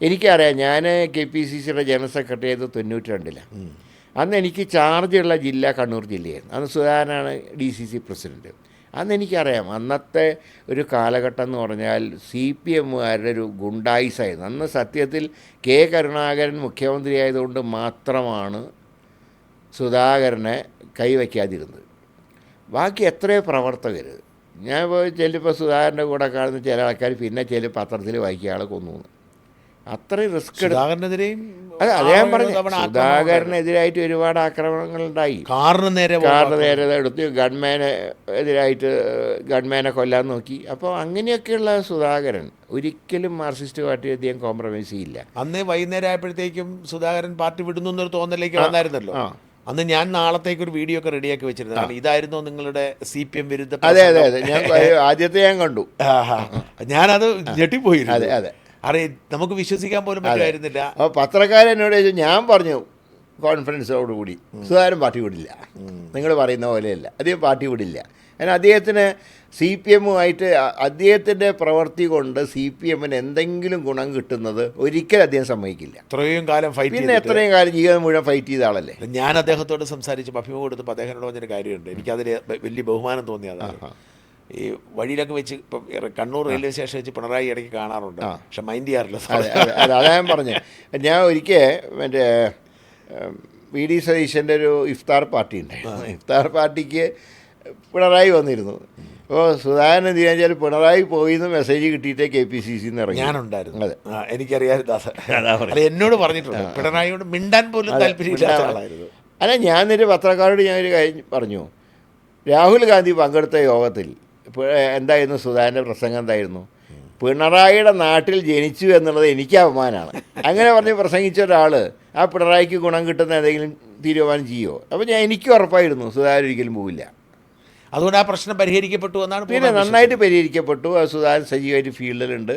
എനിക്കറിയാം, ഞാൻ KPCCയുടെ general secretary ആയത് 92-ലാണ്. അന്ന് എനിക്ക് ചാർജുള്ള ജില്ല കണ്ണൂർ ജില്ലയായിരുന്നു. അന്ന് സുധാകരനാണ് DCC പ്രസിഡൻറ്റ്. അന്ന് എനിക്കറിയാം, അന്നത്തെ ഒരു കാലഘട്ടം എന്ന് പറഞ്ഞാൽ CPMകാരുടെ ഒരു ഗുണ്ടായിസായിരുന്നു. അന്ന് സത്യത്തിൽ കരുണാകരൻ മുഖ്യമന്ത്രി ആയതുകൊണ്ട് മാത്രമാണ് സുധാകരനെ കൈവയ്ക്കാതിരുന്നത്. ബാക്കി എത്രയോ പ്രവർത്തകർ, ഞാൻ പോയി ചിലപ്പോൾ സുധാകരൻ്റെ കൂടെ കാണുന്ന ചില ആൾക്കാർ പിന്നെ ചില പത്രത്തിൽ വായിക്കുക ആളെ കൊന്നു. അത്രയും റിസ്ക് സുധാകരനെതിരെയും അതെ അദ്ദേഹം പറഞ്ഞു, സുധാകരനെതിരായിട്ട് ഒരുപാട് ആക്രമണങ്ങളുണ്ടായി. കാറിന് നേരെ എടുത്ത് ഗൺമാനെ കൊല്ലാൻ നോക്കി. അപ്പോൾ അങ്ങനെയൊക്കെയുള്ള സുധാകരൻ ഒരിക്കലും മാർക്സിസ്റ്റ് പാർട്ടി അധികം കോംപ്രമൈസ് ചെയ്യില്ല. അന്ന് വൈകുന്നേരം ആയപ്പോഴത്തേക്കും സുധാകരൻ പാർട്ടി വിടുന്നു എന്നൊരു തോന്നലേക്ക് വന്നായിരുന്നല്ലോ. അന്ന് ഞാൻ നാളത്തേക്ക് ഒരു വീഡിയോ ഒക്കെ റെഡിയാക്കി വെച്ചിരുന്നു. കാരണം ഇതായിരുന്നു നിങ്ങളുടെ CPM വിരുദ്ധ. അതെ അതെ അതെ, ഞാൻ ആദ്യത്തെ ഞാൻ കണ്ടു. ഞാനത് ഞെട്ടിപ്പോയിരുന്നു. അതെ അതെ, നമുക്ക് വിശ്വസിക്കാൻ പോലും പറ്റുമായിരുന്നില്ല. അപ്പോൾ പത്രക്കാരനോട് ചോദിച്ചു, ഞാൻ പറഞ്ഞു കോൺഫിഡൻസോടുകൂടി സുധാകരൻ പാർട്ടി വിടില്ല, നിങ്ങൾ പറയുന്ന പോലെയല്ല, അദ്ദേഹം പാർട്ടി വിടില്ല. കാരണം അദ്ദേഹത്തിന് CPMുമായിട്ട് അദ്ദേഹത്തിൻ്റെ പ്രവൃത്തി കൊണ്ട് CPMന് എന്തെങ്കിലും ഗുണം കിട്ടുന്നത് ഒരിക്കലും അദ്ദേഹം സമ്മതിക്കില്ല. ഇത്രയും കാലം ഫൈറ്റ്, പിന്നെ എത്രയും കാലം ജീവിതം മുഴുവൻ ഫൈറ്റ് ചെയ്ത ആളല്ലേ. ഞാൻ അദ്ദേഹത്തോട് സംസാരിച്ച് അഭിമുഖം കൊടുത്തപ്പോൾ അദ്ദേഹത്തോട് പറഞ്ഞൊരു കാര്യമുണ്ട്, എനിക്കതിൽ വലിയ ബഹുമാനം തോന്നിയതാണ്. ഈ വഴിയിലൊക്കെ വെച്ച് ഇപ്പം കണ്ണൂർ റെയിൽവേ സ്റ്റേഷൻ വെച്ച് പിണറായി ഇടയ്ക്ക് കാണാറുണ്ട്, പക്ഷെ മൈൻഡ് ചെയ്യാറില്ല. അതാ ഞാൻ പറഞ്ഞു, ഞാൻ ഒരിക്കൽ മറ്റേ VD സതീശൻ്റെ ഒരു ഇഫ്താർ പാർട്ടി ഉണ്ടായിരുന്നു. ഇഫ്താർ പാർട്ടിക്ക് പിണറായി വന്നിരുന്നു. അപ്പോൾ സുധാകരൻ എന്ത് ചെയ്യാൻ പിണറായി പോയിന്ന് മെസ്സേജ് കിട്ടിയിട്ടേ KPCCന്ന് ഇറങ്ങി. ഞാനുണ്ടായിരുന്നു. അതെ, എനിക്കറിയാമായിരുന്നു. എന്നോട് പറഞ്ഞിട്ടുണ്ട്, പിണറായിയോട് മിണ്ടാൻ പോലും താല്പര്യമില്ലാത്ത ആളായിരുന്നു. അല്ല, ഞാൻ എന്നിട്ട് പത്രക്കാരോട് ഞാനൊരു കാര്യം പറഞ്ഞു, രാഹുൽ ഗാന്ധി പങ്കെടുത്ത യോഗത്തിൽ എന്തായിരുന്നു സുധാകരൻ്റെ പ്രസംഗം എന്തായിരുന്നു? പിണറായിയുടെ നാട്ടിൽ ജനിച്ചു എന്നുള്ളത് എനിക്ക് അപമാനമാണ്. അങ്ങനെ പറഞ്ഞ് പ്രസംഗിച്ച ഒരാൾ ആ പിണറായിക്ക് ഗുണം കിട്ടുന്ന എന്തെങ്കിലും തീരുമാനം ചെയ്യുമോ? അപ്പോൾ എനിക്ക് ഉറപ്പായിരുന്നു സുധാകരൻ ഒരിക്കലും പോവില്ല. അതുകൊണ്ട് ആ പ്രശ്നം പരിഹരിക്കപ്പെട്ടു എന്നാണ്. പിന്നെ നന്നായിട്ട് പരിഹരിക്കപ്പെട്ടു. സുധാകരൻ സജീവമായിട്ട് ഫീൽഡിലുണ്ട്.